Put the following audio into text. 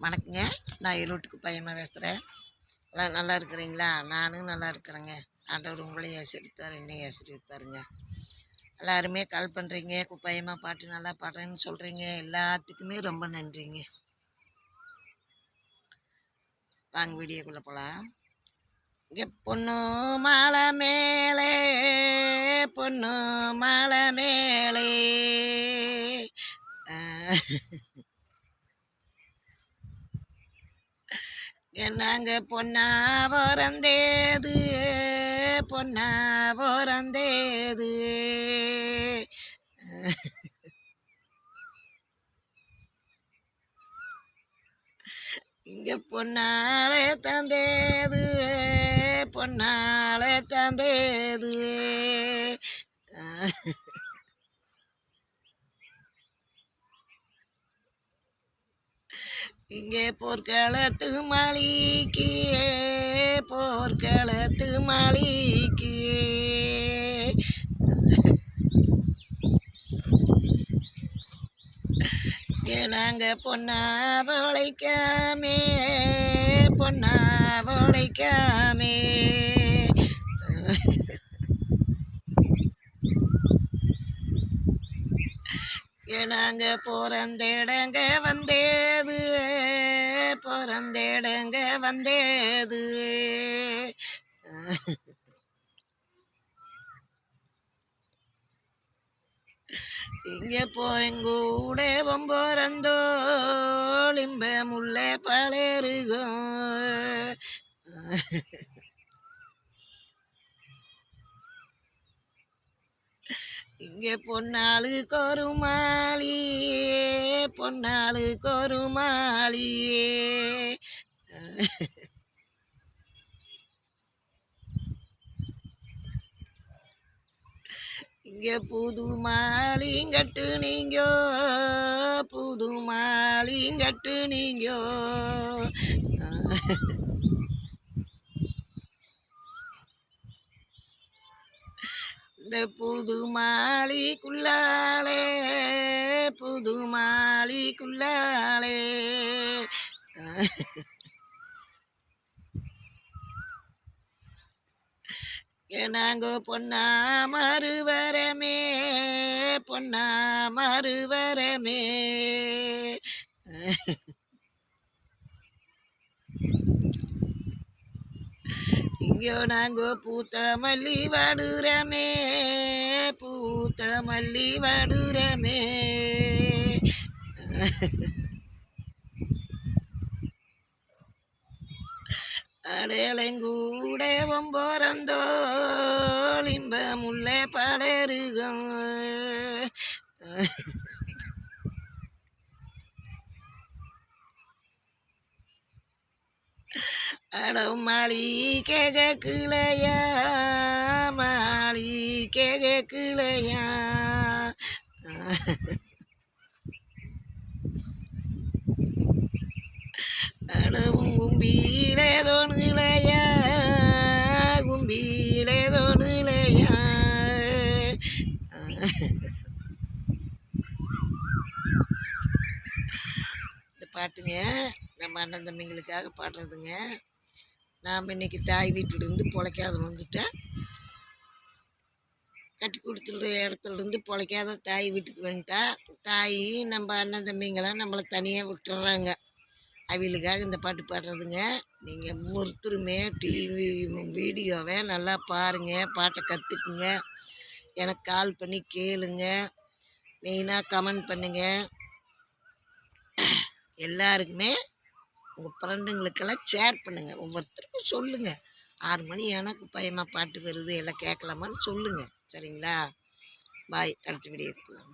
வணக்கங்க. நான் ஈரோட்டுக்கு பையமா பேசுகிறேன். எல்லாம் நல்லா இருக்கிறீங்களா? நானும் நல்லா இருக்கிறேங்க. ஆண்டவர் உங்களையும் ஆசீர்வதிப்பார், என்னையும் ஆசீர்வதிப்பாருங்க. எல்லாருமே கால் பண்ணுறீங்க, குப்பையம்மா பாட்டு நல்லா பாடுறேன்னு சொல்கிறீங்க. எல்லாத்துக்குமே ரொம்ப நன்றிங்க. வாங்க வீடியோக்குள்ளே போகலாம். இங்கே பொண்ணு மாலை மேலே, பொண்ணு மாலை மேலே என்னங்க பொண்ணா பிறந்தேது, பொண்ணா பிறந்தேது. இங்க பொன்னாலே தந்தேது, பொன்னாலே தந்தேது. இங்கே போர்க்களத்து மாளிக்கு, போர்க்களத்து மாளிக்கு நாங்க பொண்ணா பொழைக்காமே, பொண்ணா பொழைக்காமே நாங்க பிறந்தேடங்க வந்தேது, பிறந்தேடங்க வந்தேது. இங்க போயங்கூட பொறந்தோள் இன்பமுள்ள பலருகும். இங்கே பொன்னாளுக்கு ஒரு மாளி, பொன்னாளுக்கு ஒரு மாளி. இங்கே புது மாளிங்கட்டு நீங்கோ, புது மாளிங்கட்டு நீங்கோ. இந்த புது மாளிக்குள்ளாலே, புது மாளிக்குள்ளாலே நாங்கோ பொன்னா மறுவரமே, பொன்னா மறுவரமே. இங்கோ நாங்கோ பூத்த மல்லி வாடுறமே, பூத்த மல்லி வாடுறமே. அடையலங்கூட பொறந்தோள் இன்பமுள்ள பலருகம். அடம் மாளி கேட்கலையா, மாளி கேட்கலையா. அடவும் கும்பிலே தோணுலையா, கும்பிலே தோணுலையா. இந்த பாட்டுங்க நம்ம அண்ணன் தம்பிங்களுக்காக பாடுறதுங்க. நாம் இன்னைக்கு தாய் வீட்டிலிருந்து பொழைக்காத வந்துட்டேன். கட்டி கொடுத்துருற இடத்துலேருந்து பொழைக்காத தாய் வீட்டுக்கு வந்துட்டா, தாய் நம்ம அண்ணன் தம்பிங்களாம் நம்மளை தனியாக விட்டுறாங்க. அவங்களுக்காக இந்த பாட்டு பாடுறதுங்க. நீங்கள் ஒவ்வொருத்தருமே டிவி வீடியோவை நல்லா பாருங்கள், பாட்டை கற்றுக்குங்க, எனக்கு கால் பண்ணி கேளுங்க, மெயினாக கமெண்ட் பண்ணுங்கள். எல்லாருக்குமே உங்கள் ஃப்ரெண்டுங்களுக்கெல்லாம் ஷேர் பண்ணுங்கள், ஒவ்வொருத்தருக்கும் சொல்லுங்கள். 6 மணி ஆனால் குப்பாயமாக பாட்டு வருது, எல்லாம் கேட்கலாமான்னு சொல்லுங்கள். சரிங்களா? பாய். அடுத்த வீடியோ இருக்கலாம்.